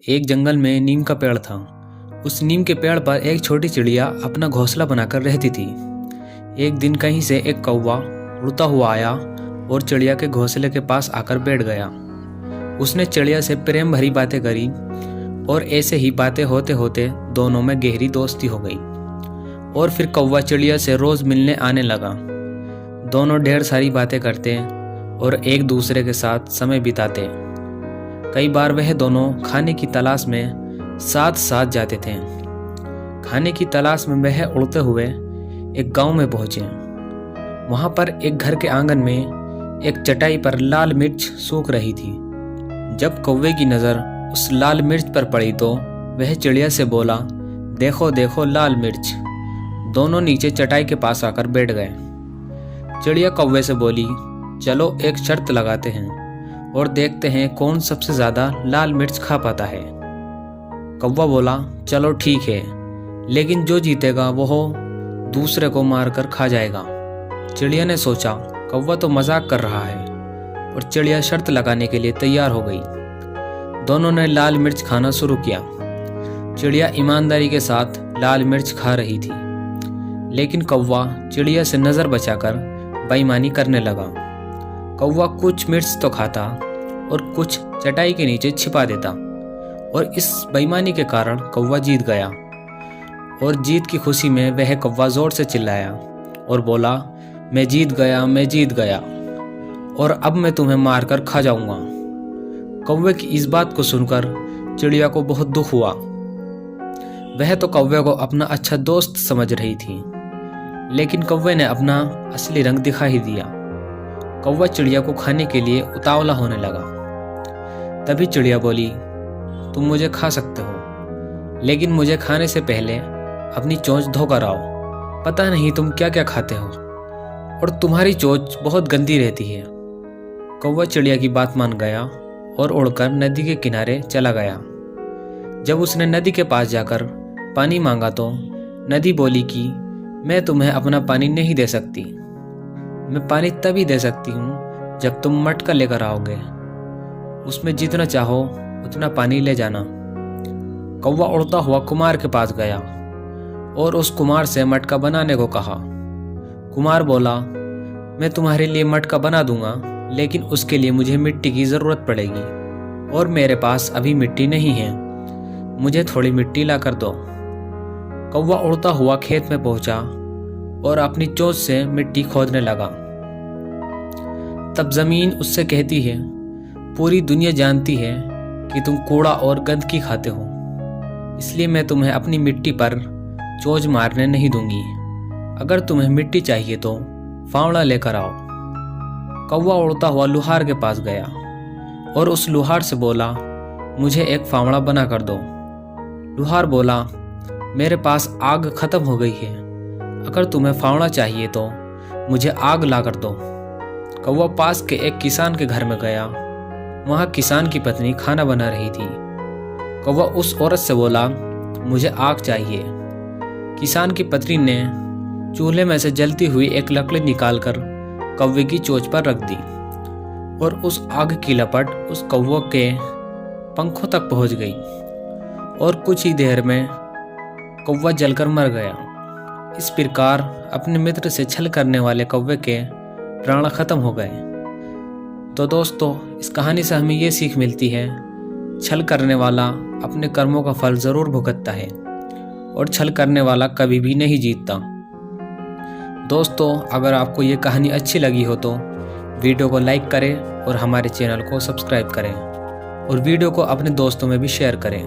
एक जंगल में नीम का पेड़ था। उस नीम के पेड़ पर एक छोटी चिड़िया अपना घोंसला बनाकर रहती थी। एक दिन कहीं से एक कौवा उड़ता हुआ आया और चिड़िया के घोंसले के पास आकर बैठ गया। उसने चिड़िया से प्रेम भरी बातें करी और ऐसे ही बातें होते होते दोनों में गहरी दोस्ती हो गई। और फिर कौवा चिड़िया से रोज मिलने आने लगा। दोनों ढेर सारी बातें करते और एक दूसरे के साथ समय बिताते। कई बार वह दोनों खाने की तलाश में साथ साथ जाते थे। खाने की तलाश में वह उड़ते हुए एक गांव में पहुंचे। वहां पर एक घर के आंगन में एक चटाई पर लाल मिर्च सूख रही थी। जब कौवे की नज़र उस लाल मिर्च पर पड़ी तो वह चिड़िया से बोला, देखो देखो लाल मिर्च। दोनों नीचे चटाई के पास आकर बैठ गए। चिड़िया कौवे से बोली, चलो एक शर्त लगाते हैं और देखते हैं कौन सबसे ज़्यादा लाल मिर्च खा पाता है। कौवा बोला, चलो ठीक है, लेकिन जो जीतेगा वो दूसरे को मारकर खा जाएगा। चिड़िया ने सोचा कौवा तो मजाक कर रहा है और चिड़िया शर्त लगाने के लिए तैयार हो गई। दोनों ने लाल मिर्च खाना शुरू किया। चिड़िया ईमानदारी के साथ लाल मिर्च खा रही थी, लेकिन कौवा चिड़िया से नज़र बचाकर बेईमानी करने लगा। कौवा कुछ मिर्च तो खाता और कुछ चटाई के नीचे छिपा देता और इस बेईमानी के कारण कौवा जीत गया। और जीत की खुशी में वह कौवा जोर से चिल्लाया और बोला, मैं जीत गया, मैं जीत गया और अब मैं तुम्हें मारकर खा जाऊंगा। कौवे की इस बात को सुनकर चिड़िया को बहुत दुख हुआ। वह तो कौवे को अपना अच्छा दोस्त समझ रही थी, लेकिन कौवे ने अपना असली रंग दिखा ही दिया। कौवा चिड़िया को खाने के लिए उतावला होने लगा। तभी चिड़िया बोली, तुम मुझे खा सकते हो, लेकिन मुझे खाने से पहले अपनी चोंच धोकर आओ। पता नहीं तुम क्या क्या खाते हो और तुम्हारी चोंच बहुत गंदी रहती है। कौवा चिड़िया की बात मान गया और उड़कर नदी के किनारे चला गया। जब उसने नदी के पास जाकर पानी मांगा तो नदी बोली कि मैं तुम्हें अपना पानी नहीं दे सकती। मैं पानी तभी दे सकती हूँ जब तुम मटका लेकर आओगे। उसमें जितना चाहो उतना पानी ले जाना। कौवा उड़ता हुआ कुम्हार के पास गया और उस कुम्हार से मटका बनाने को कहा। कुम्हार बोला, मैं तुम्हारे लिए मटका बना दूंगा, लेकिन उसके लिए मुझे मिट्टी की ज़रूरत पड़ेगी और मेरे पास अभी मिट्टी नहीं है। मुझे थोड़ी मिट्टी ला कर दो। कौवा उड़ता हुआ खेत में पहुंचा और अपनी चोंच से मिट्टी खोदने लगा। तब जमीन उससे कहती है, पूरी दुनिया जानती है कि तुम कूड़ा और गंदगी खाते हो, इसलिए मैं तुम्हें अपनी मिट्टी पर चोंच मारने नहीं दूंगी। अगर तुम्हें मिट्टी चाहिए तो फावड़ा लेकर आओ। कौवा उड़ता हुआ लुहार के पास गया और उस लुहार से बोला, मुझे एक फावड़ा बना कर दो। लुहार बोला, मेरे पास आग खत्म हो गई है, अगर तुम्हें फावड़ा चाहिए तो मुझे आग ला कर दो। कौवा पास के एक किसान के घर में गया। वहाँ किसान की पत्नी खाना बना रही थी। कौवा उस औरत से बोला, मुझे आग चाहिए। किसान की पत्नी ने चूल्हे में से जलती हुई एक लकड़ी निकालकर कौवे की चोंच पर रख दी और उस आग की लपट उस कौवे के पंखों तक पहुंच गई और कुछ ही देर में कौवा जलकर मर गया। इस प्रकार अपने मित्र से छल करने वाले कौवे के प्राण खत्म हो गए। तो दोस्तों, इस कहानी से हमें ये सीख मिलती है, छल करने वाला अपने कर्मों का फल जरूर भुगतता है और छल करने वाला कभी भी नहीं जीतता। दोस्तों, अगर आपको ये कहानी अच्छी लगी हो तो वीडियो को लाइक करें और हमारे चैनल को सब्सक्राइब करें और वीडियो को अपने दोस्तों में भी शेयर करें।